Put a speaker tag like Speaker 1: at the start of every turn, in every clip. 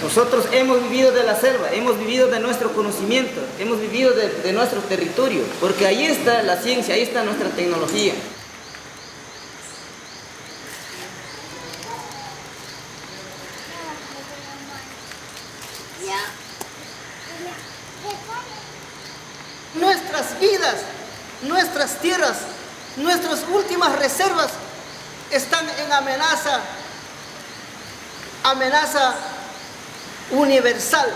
Speaker 1: Nosotros hemos vivido de la selva, hemos vivido de nuestro conocimiento, hemos vivido de nuestro territorio, porque ahí está la ciencia, ahí está nuestra tecnología.
Speaker 2: Nuestras vidas, nuestras tierras, nuestras últimas reservas están en amenaza universal.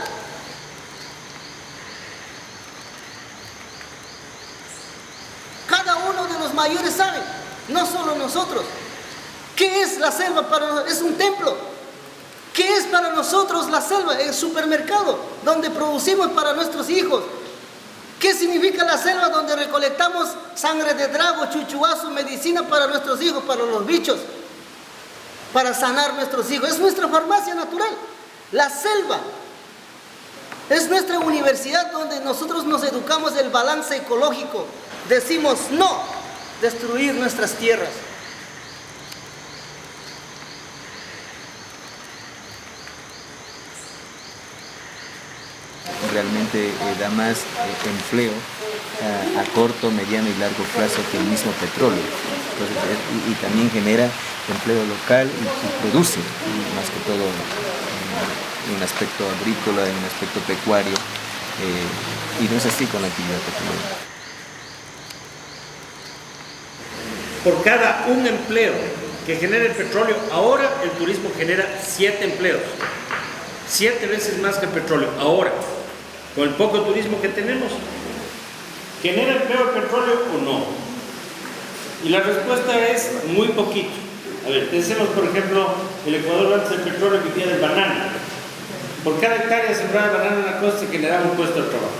Speaker 2: Cada uno de los mayores sabe, no solo nosotros, ¿qué es la selva para nosotros? Es un templo. ¿Qué es para nosotros la selva? El supermercado, donde producimos para nuestros hijos. ¿Qué significa la selva? Donde recolectamos sangre de drago, chuchuazo, medicina para nuestros hijos, para los bichos, para sanar nuestros hijos. Es nuestra farmacia natural. La selva es nuestra universidad donde nosotros nos educamos el balance ecológico. Decimos no, destruir nuestras tierras.
Speaker 3: Realmente da más empleo a corto, mediano y largo plazo que el mismo petróleo. Entonces, y también genera empleo local y produce, y más que todo en un aspecto agrícola, en un aspecto pecuario, y no es así con la actividad petrolera.
Speaker 4: Por cada un empleo que genera el petróleo, ahora el turismo genera 7 empleos, 7 veces más que el petróleo, ahora. Con el poco turismo que tenemos, ¿genera empleo el petróleo o no? Y la respuesta es muy poquito. A ver, pensemos, por ejemplo, el Ecuador antes del petróleo vivía del banano. Por cada hectárea sembrada de banano en la costa se generaba un puesto de trabajo.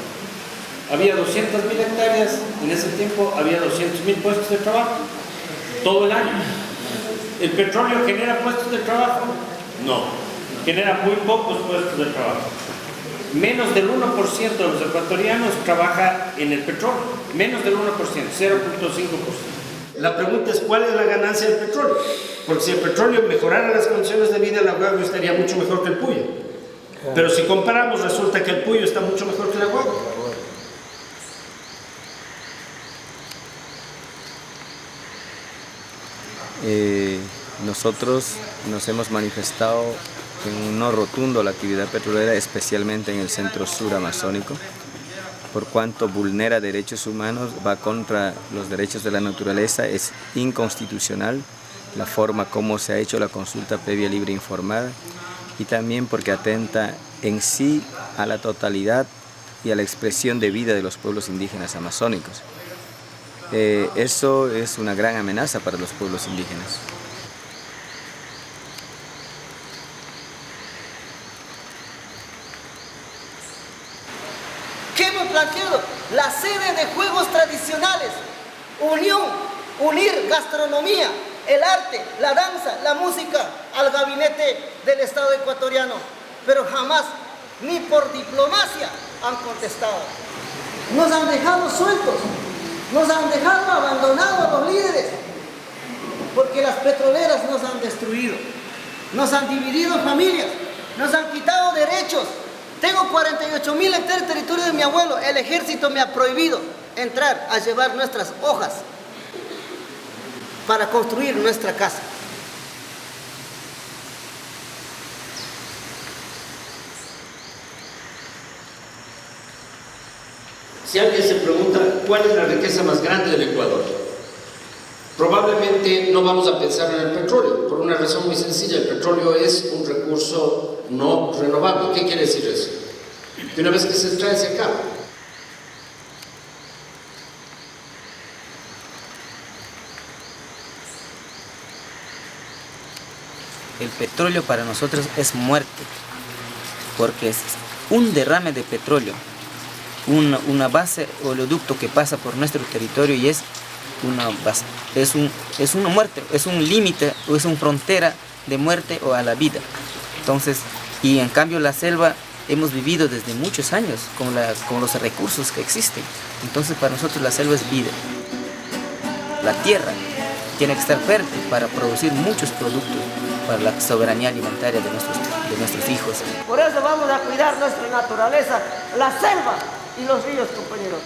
Speaker 4: Había 200.000 hectáreas, en ese tiempo había 200.000 puestos de trabajo, todo el año. ¿El petróleo genera puestos de trabajo? No, genera muy pocos puestos de trabajo. Menos del 1% de los ecuatorianos trabaja en el petróleo, menos del 1%, 0.5%. La pregunta es, ¿cuál es la ganancia del petróleo? Porque si el petróleo mejorara las condiciones de vida, el agua estaría mucho mejor que el Puyo. Pero si comparamos, resulta que el Puyo está mucho mejor que el agua.
Speaker 3: Nosotros nos hemos manifestado en un no rotundo a la actividad petrolera, especialmente en el centro sur amazónico, por cuanto vulnera derechos humanos, va contra los derechos de la naturaleza, es inconstitucional la forma como se ha hecho la consulta previa, libre e informada, y también porque atenta en sí a la totalidad y a la expresión de vida de los pueblos indígenas amazónicos. Eso es una gran amenaza para los pueblos indígenas.
Speaker 2: ¿Qué hemos planteado? La sede de juegos tradicionales, unir gastronomía, el arte, la danza, la música al gabinete del Estado ecuatoriano, pero jamás, ni por diplomacia, han contestado. Nos han dejado sueltos, nos han dejado abandonados a los líderes, porque las petroleras nos han destruido, nos han dividido familias, nos han quitado derechos. Tengo 48.000 hectáreas de territorio de mi abuelo. El ejército me ha prohibido entrar a llevar nuestras hojas para construir nuestra casa.
Speaker 4: Si alguien se pregunta cuál es la riqueza más grande del Ecuador, probablemente no vamos a pensar en el petróleo, por una razón muy sencilla. El petróleo es un recurso no renovable. ¿Qué quiere decir eso? Que una vez que se extrae, se acaba.
Speaker 1: El petróleo para nosotros es muerte, porque es un derrame de petróleo, una base oleoducto que pasa por nuestro territorio y es una base, es una muerte, es un límite o es una frontera de muerte o a la vida. Entonces, y en cambio la selva hemos vivido desde muchos años con los recursos que existen. Entonces para nosotros la selva es vida. La tierra tiene que estar fértil para producir muchos productos para la soberanía alimentaria de nuestros hijos.
Speaker 2: Por eso vamos a cuidar nuestra naturaleza, la selva y los ríos, compañeros.